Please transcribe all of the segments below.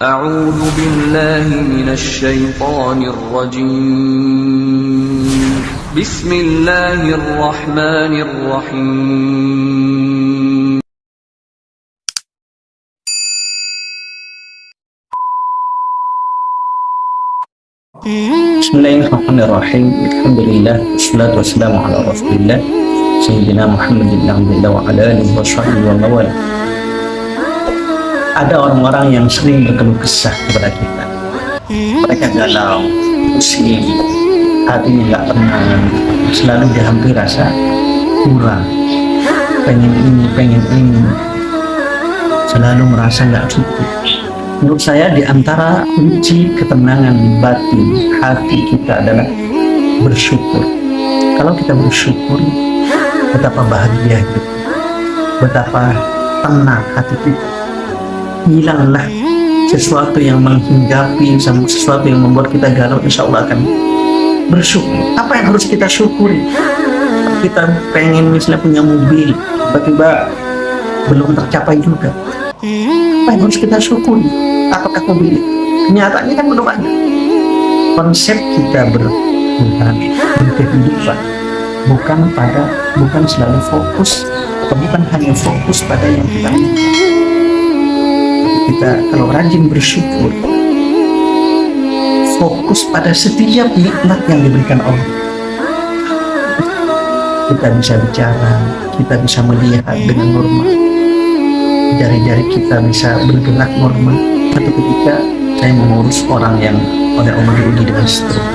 أعوذ بالله من الشيطان الرجيم بسم الله الرحمن الرحيم Bismillahirrahmanirrahim. Alhamdulillah wassalatu wassalamu ala Rasulillah Sayyidina Muhammadin wa ala alihi wa sahbihi wa mawala. Ada orang-orang yang sering berkeluh kesah kepada kita. Mereka galau, pusing, hatinya nggak tenang, selalu dihampiri rasa kurang, pengen ini, selalu merasa nggak cukup. Menurut saya di antara kunci ketenangan batin hati kita adalah bersyukur. Kalau kita bersyukur, betapa bahagia hidup, betapa tenang hati kita. Hilanglah sesuatu yang menghinggapi, sesuatu yang membuat kita galau. Insya Allah akan bersyukur. Apa yang harus kita syukuri? Kita pengen misalnya punya mobil, tiba-tiba belum tercapai juga. Apa yang harus kita syukuri? Apakah mobil? Kenyataannya kan belum ada. Konsep kita berkehidupan bukan selalu fokus, atau bukan hanya fokus pada yang kita minta. Kita kalau rajin bersyukur, fokus pada setiap nikmat yang diberikan Allah. Kita bisa bicara, kita bisa melihat dengan normal, jari-jari kita bisa bergerak normal. Satu ketika saya mengurus orang yang oleh Allah diuji dengan stroke,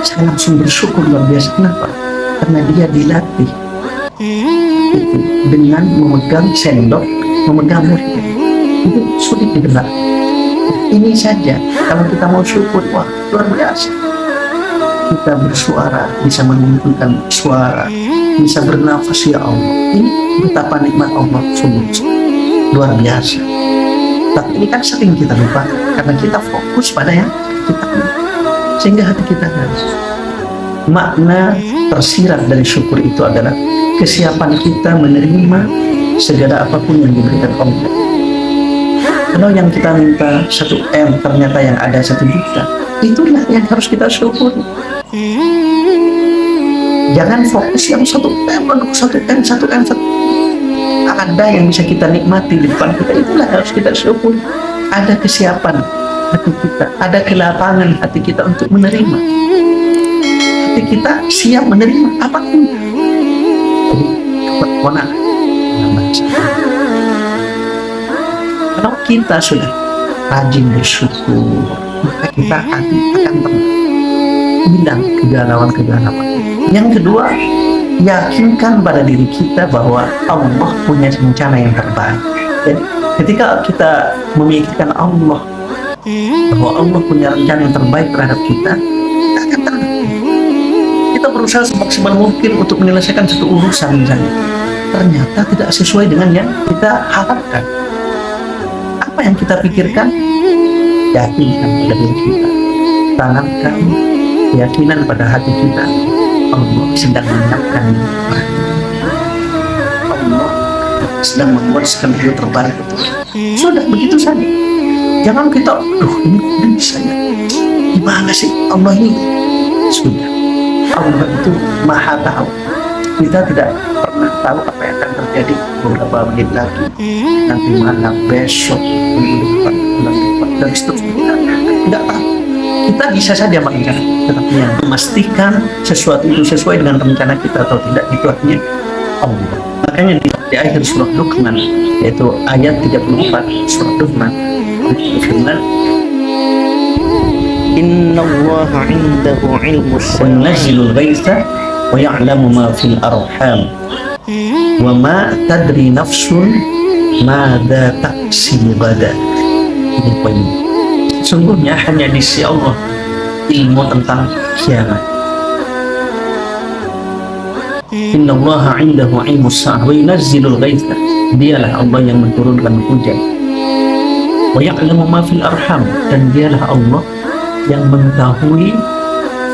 saya langsung bersyukur luar biasa. Kenapa? Karena dia dilatih dengan memegang sendok, memegang murid. Itu sulit digerak. Ini saja kalau kita mau syukur, wah luar biasa. Kita bersuara, bisa mengumpulkan suara, bisa bernafas, ya Allah. Ini betapa nikmat Allah, sungguh luar biasa. Tapi ini kan sering kita lupa karena kita fokus pada yang kita punya, sehingga hati kita harus. Makna tersirat dari syukur itu adalah kesiapan kita menerima segala apapun yang diberikan Allah. Kalau yang kita minta 1 M ternyata yang ada 1 juta, itulah yang harus kita syukuri. Jangan fokus yang 1 M, 1 M. Ada yang bisa kita nikmati di depan kita, itulah harus kita syukuri. Ada kesiapan hati kita, ada kelapangan hati kita untuk menerima. Hati kita siap menerima apapun. Kalau kita sudah rajin bersyukur, maka kita akan tenang, hilang kegalauan. Yang kedua, yakinkan pada diri kita bahwa Allah punya rencana yang terbaik. Jadi ketika kita memikirkan Allah, bahwa Allah punya rencana yang terbaik terhadap kita akan tenang. Kita berusaha semaksimal mungkin untuk menyelesaikan satu urusan misalnya, ternyata tidak sesuai dengan yang kita harapkan. Apa yang kita pikirkan? Yakinkan pada diri kita, tanamkan keyakinan pada hati kita. Allah sedang menyiapkan, Allah sedang membuat skenario terbaik. Sudah begitu saja. Jangan kita, ini bisa ya, gimana sih Allah ini? Sudah, Allah itu maha tahu. Kita tidak pernah tahu apa yang akan terjadi beberapa menit lagi, nanti malam, besok, bulan depan, dan seterusnya. Tidak tahu. Kita bisa saja merencana, tetapi yang memastikan sesuatu itu sesuai dengan rencana kita atau tidak, itu hanya Allah. Makanya di akhir surah Luqman, yaitu ayat 34 surah Luqman, firman, Innallaha 'indahu 'ilmus yunzilul ghaitha wa ya'lamu ma fil arham wa ma tadri nafsun madza taksibu ghadan. Ini poin. Sungguhnya hanya di sisi Allah ilmu tentang kiamat. Innallaha 'indahu 'ilmus sa'ah wa yunazzilul ghaitha. Dialah Allah yang menurunkan hujan. Wa ya'lamu ma fil arham, dan dialah Allah yang mengetahui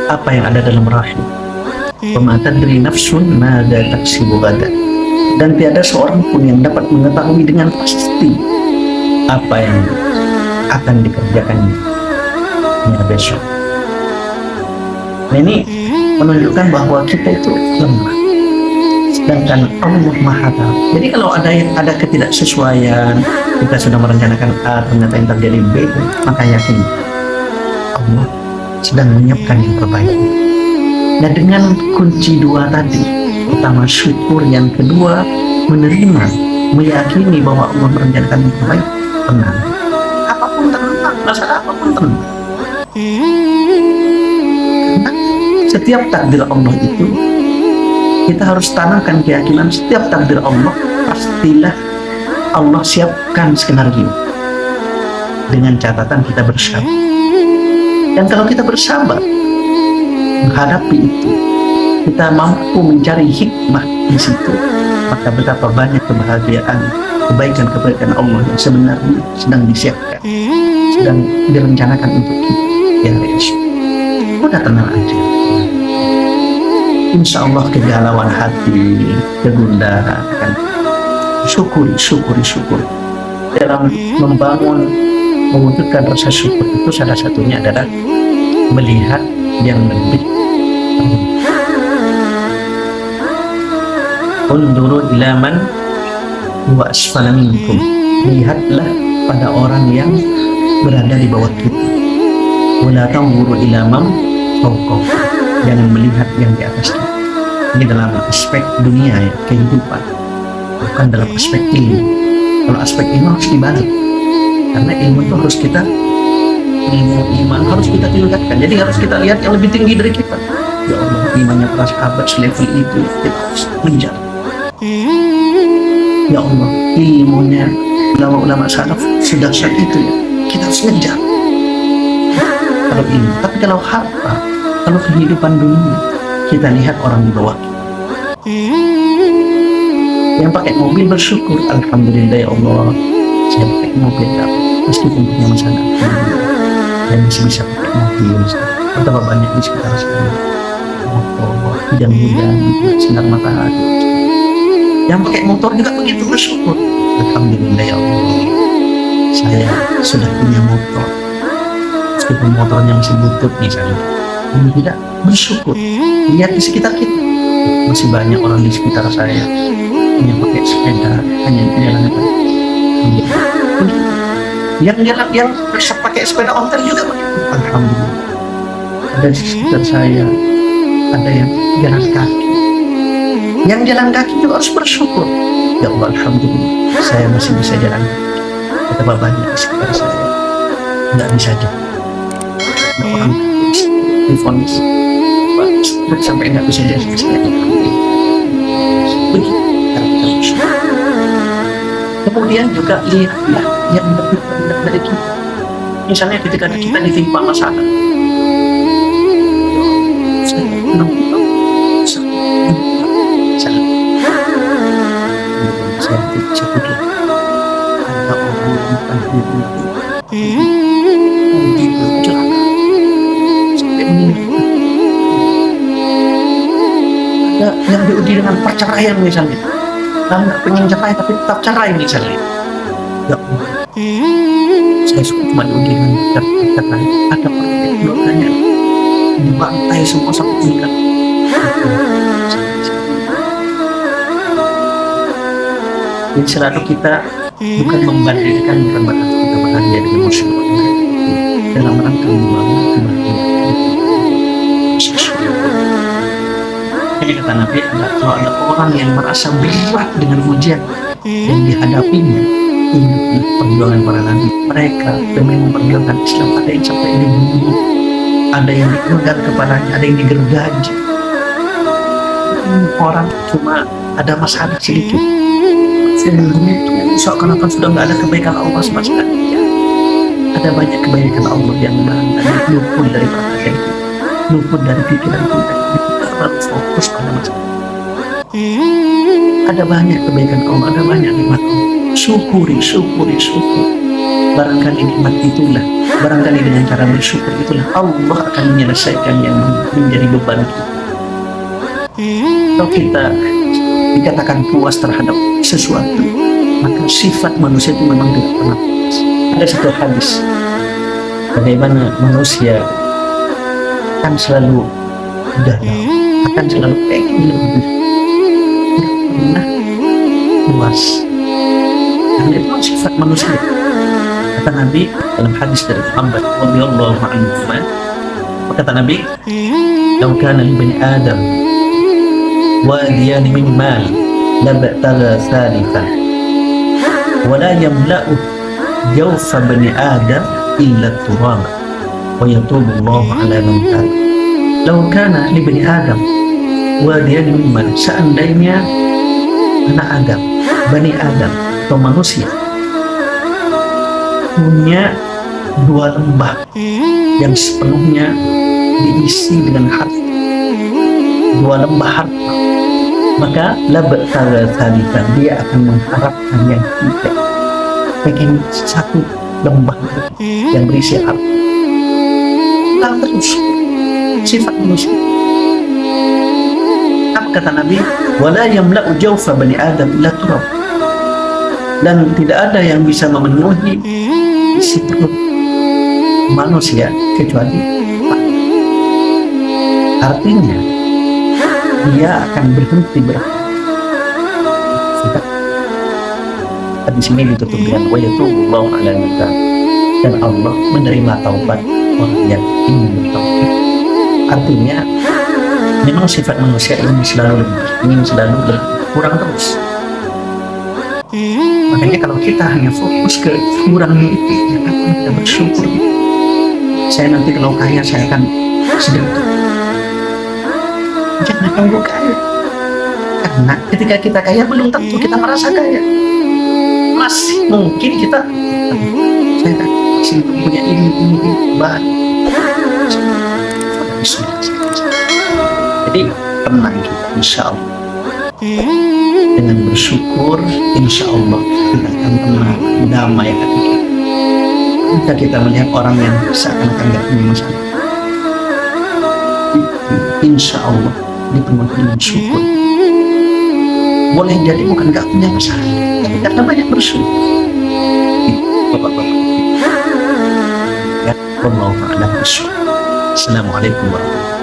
apa yang ada dalam rahim. Wa ma tadri nafsun madza taksibu ghadan. Dan tiada seorang pun yang dapat mengetahui dengan pasti apa yang akan dikerjakannya besok. Nah, ini menunjukkan bahwa kita itu lemah, sedangkan Allah Maha Tahu. Jadi kalau ada ketidaksesuaian, kita sudah merencanakan A, ternyata yang terjadi B, maka yakin Allah sedang menyiapkan yang terbaik. Nah, dengan kunci dua tadi, pertama syukur, yang kedua menerima, meyakini bahwa Allah merencanakan yang terbaik, tenang. Apapun tenang, masalah apapun tenang. Karena setiap takdir Allah itu, kita harus tanamkan keyakinan setiap takdir Allah, pastilah Allah siapkan skenario. Dengan catatan kita bersabar. Dan kalau kita bersabar menghadapi itu, kita mampu mencari hikmah di situ, maka betapa banyak kebahagiaan, kebaikan-kebaikan Allah yang sebenarnya sedang disiapkan, sedang direncanakan untuk kita. Ya Yesus, udah tenang aja. Insya Allah kegalauan hati, kegundahan, syukuri. Dalam membangun, mewujudkan rasa syukur itu salah satunya adalah melihat yang lebih. Unduru ila man huwa asfala minkum. Lihatlah pada orang yang berada di bawah kita. Wala tanzuru ila man fawqakum. Jangan melihat yang di atas kita. Ini dalam aspek dunia ya, kehidupan, bukan dalam aspek ilmu. Kalau aspek ilmu harus dibalik, karena ilmu itu harus kita, ilmu iman harus kita tingkatkan. Jadi harus kita lihat yang lebih tinggi dari kita. Ya Allah, imannya para sahabat selevel itu kita harus mengejar. Ya Allah, ilmunya ulama-ulama salaf sudah saat itu ya, kita harus ngejar. Kalau ilmu, tapi kalau harta, kalau kehidupan dunia, kita lihat orang di bawah kita. Yang pakai mobil bersyukur, alhamdulillah ya Allah, saya pakai mobil meskipun punya masalah, dan masih bisa pakai mobil. Betapa banyak di sekitar saya, motor, hujan-hujan, sinar matahari. Yang pakai motor juga begitu bersyukur, alhamdulillah ya Allah, saya sudah punya motor, meskipun motornya masih butut misalnya. Ini tidak bersyukur. Lihat di sekitar kita, masih banyak orang di sekitar saya yang pakai sepeda, hanya jalan yang pakai sepeda ontel juga begitu. Alhamdulillah. Ada di sekitar saya, ada yang jalan kaki. Yang jalan kaki juga harus bersyukur. Ya Allah, alhamdulillah, saya masih bisa jalan kaki. Betapa banyak di sekitar saya nggak bisa jalan. Ada orang difonis sampai nggak bisa jalan. Kemudian juga lihatlah yang lebih rendah dari kita. Misalnya ketika kita ditimpa masalah, yang diuji dengan perceraian misalnya, dan nggak pengen cerai tapi tetap cerai misalnya. Ya Allah, saya cuma diuji dengan cerai. Ada orang yang keluarganya dibantai semua sampai meninggal. Jadi selalu kita bukan membandingkan, bukan berarti kita bahagia dengan musibah dalam rangka membangun kebahagiaan. Jadi kata Nabi, kalau ada orang yang merasa berat dengan ujian yang dihadapinya, ingat perjuangan para nabi. Mereka demi memperjuangkan Islam, ada yang sampai dibunuh, ada yang dipenggal kepalanya, ada yang digergaji. Orang cuma ada masalah sedikit, seakan-akan sudah nggak ada kebaikan Allah sama sekali. Ada banyak kebaikan Allah yang barangkali luput dari perhatian kita, luput dari pikiran kita. Harus fokus pada masalah. Ada banyak kebaikan Allah, ada banyak nikmat Allah. Syukuri. Barangkali nikmat itulah, barangkali dengan cara bersyukur itulah Allah akan menyelesaikan yang menjadi beban kita. Kalau kita dikatakan puas terhadap sesuatu, maka sifat manusia itu memang tidak pernah puas. Ada satu hadis bagaimana manusia akan selalu galau, akan selalu pengen lebih, tidak pernah puas. Karena itu sifat manusia. Kata Nabi dalam hadis dari Muhammad radhiyallahu anhu, kata Nabi, "Lau kana li bani Adam wadiyan min mal labtagha thalithan wa la yamla'u jawfa bani Adam illa turab wa yatubu Allah ala man taab." Lau kana li bani Adam wadiyan min mal, seandainya anak Adam, bani Adam atau manusia punya dua lembah yang sepenuhnya diisi dengan harta, dua lembah harta, maka labtagha thalithan, dia akan mengharapkan yang ketiga, pengen satu lembah yang berisi harta. Nah, terus sifat manusia. Apa kata Nabi? Wala yamla'u jawfa bani Adam illa turab, dan tidak ada yang bisa memenuhi isi perut manusia kecuali artinya dia akan berhenti berharap. Di sini ditutup dengan wa yatubullahu ala man taab, dan Allah menerima taubat orang yang ingin bertaubat. Artinya memang sifat manusia ingin selalu berkurang terus. Makanya kalau kita hanya fokus ke kurangnya itu, kita bersyukur. Saya nanti kalau kaya saya akan sedekah. Jangan tunggu kaya, karena ketika kita kaya belum tentu kita merasa kaya. Masih mungkin kita, saya masih punya ini bahan. Jadi tenang kita, insya Allah. Dengan bersyukur, insya Allah kita akan tenang, damai hati kita. Jika kita melihat orang yang seakan-akan tidak punya masalah, insya Allah dipenuhi dengan syukur. Boleh jadi bukan gak punya masalah, tapi karena banyak bersyukur. Bapak-bapak, ya Allah a'lam bishawab. Assalamualaikum warahmatullahi wabarakatuh.